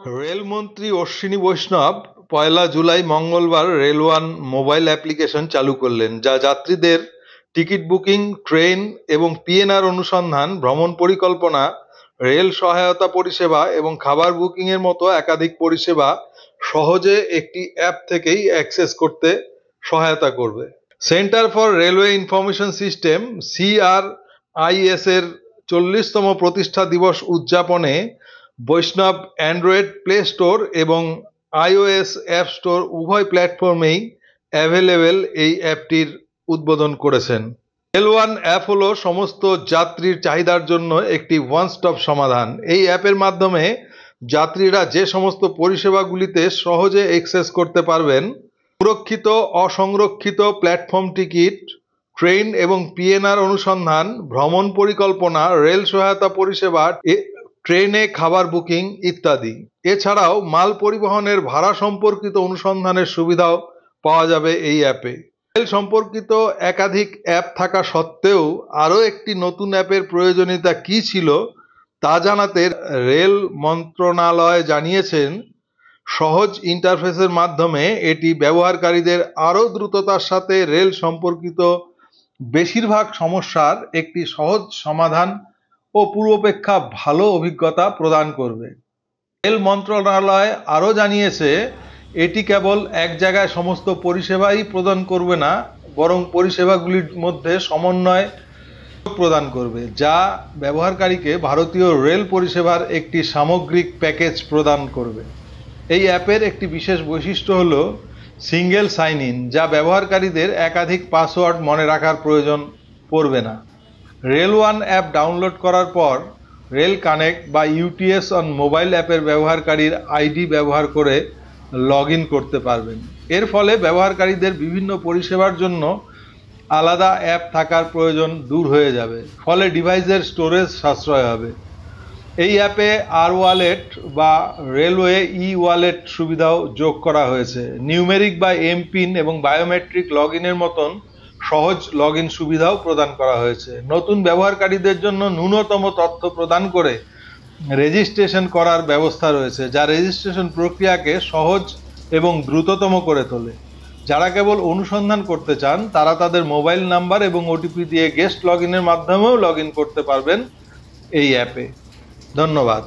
রেলমন্ত্রী অশ্বিনী বৈষ্ণব ১লা জুলাই মঙ্গলবার রেল ওয়ান মোবাইল অ্যাপ্লিকেশন চালু করলেন, যা যাত্রীদের টিকিট বুকিং, ট্রেন এবং পিএনআর অনুসন্ধান, ভ্রমণ পরিকল্পনা, রেল সহায়তা পরিষেবা এবং খাবার বুকিংয়ের মতো একাধিক পরিষেবা সহজে একটি অ্যাপ থেকেই অ্যাক্সেস করতে সহায়তা করবে। Centre for railway information system (CRIS) এর ৪০তম প্রতিষ্ঠা দিবস উদযাপনে বৈষ্ণব অ্যান্ড্রয়েড প্লে স্টোর এবং iOS অ্যাপ স্টোর উভয় প্ল্যাটফর্মেই অ্যাভেলেবেল এই অ্যাপটির উদ্বোধন করেছেন। রেল ওয়ান অ্যাপ হলো সমস্ত যাত্রীর চাহিদার জন্য একটি ওয়ান স্টপ সমাধান। এই অ্যাপের মাধ্যমে যাত্রীরা যে সমস্ত পরিষেবাগুলিতে সহজে অ্যাক্সেস করতে পারবেন: সুরক্ষিত অসংরক্ষিত প্ল্যাটফর্ম টিকিট, ট্রেন এবং পিএনআর অনুসন্ধান, ভ্রমণ পরিকল্পনা, রেল সহায়তা পরিষেবা, ট্রেনে খাবার বুকিং ইত্যাদি। এছাড়াও মাল পরিবহনের ভাড়া সম্পর্কিত অনুসন্ধানের সুবিধাও পাওয়া যাবে এই অ্যাপে। রেল সম্পর্কিত একাধিক অ্যাপ থাকা সত্ত্বেও আরও একটি নতুন অ্যাপের প্রয়োজনীয়তা কী ছিল তা জানাতে রেল মন্ত্রণালয় জানিয়েছেন, সহজ ইন্টারফেসের মাধ্যমে এটি ব্যবহারকারীদের আরও দ্রুততার সাথে রেল সম্পর্কিত বেশিরভাগ সমস্যার একটি সহজ সমাধান ও পূর্বাপেক্ষা ভালো অভিজ্ঞতা প্রদান করবে। রেল মন্ত্রণালয় আরও জানিয়েছে, এটি কেবল এক জায়গায় সমস্ত পরিষেবাই প্রদান করবে না, বরং পরিষেবাগুলির মধ্যে সমন্বয় প্রদান করবে, যা ব্যবহারকারীকে ভারতীয় রেল পরিষেবার একটি সামগ্রিক প্যাকেজ প্রদান করবে। এই অ্যাপের একটি বিশেষ বৈশিষ্ট্য হল সিঙ্গেল সাইন ইন, যা ব্যবহারকারীদের একাধিক পাসওয়ার্ড মনে রাখার প্রয়োজন পড়বে না। রেল ওয়ান অ্যাপ ডাউনলোড করার পর রেল কানেক্ট বা ইউটিএস অন মোবাইল অ্যাপের ব্যবহারকারীর আইডি ব্যবহার করে লগ ইন করতে পারবেন। এর ফলে ব্যবহারকারীদের বিভিন্ন পরিষেবার জন্য আলাদা অ্যাপ থাকার প্রয়োজন দূর হয়ে যাবে, ফলে ডিভাইসের স্টোরেজ সাশ্রয় হবে। এই অ্যাপে আর-ওয়ালেট বা রেলওয়ে ই-ওয়ালেট সুবিধাও যোগ করা হয়েছে। নিউমেরিক বা এমপিন এবং বায়োমেট্রিক লগ ইনের মতন সহজ লগ ইন সুবিধাও প্রদান করা হয়েছে। নতুন ব্যবহারকারীদের জন্য ন্যূনতম তথ্য প্রদান করে রেজিস্ট্রেশন করার ব্যবস্থা রয়েছে, যা রেজিস্ট্রেশন প্রক্রিয়াকে সহজ এবং দ্রুততম করে তোলে। যারা কেবল অনুসন্ধান করতে চান তারা তাদের মোবাইল নাম্বার এবং ওটিপি দিয়ে গেস্ট লগ ইনের মাধ্যমেও লগ ইন করতে পারবেন এই অ্যাপে। ধন্যবাদ।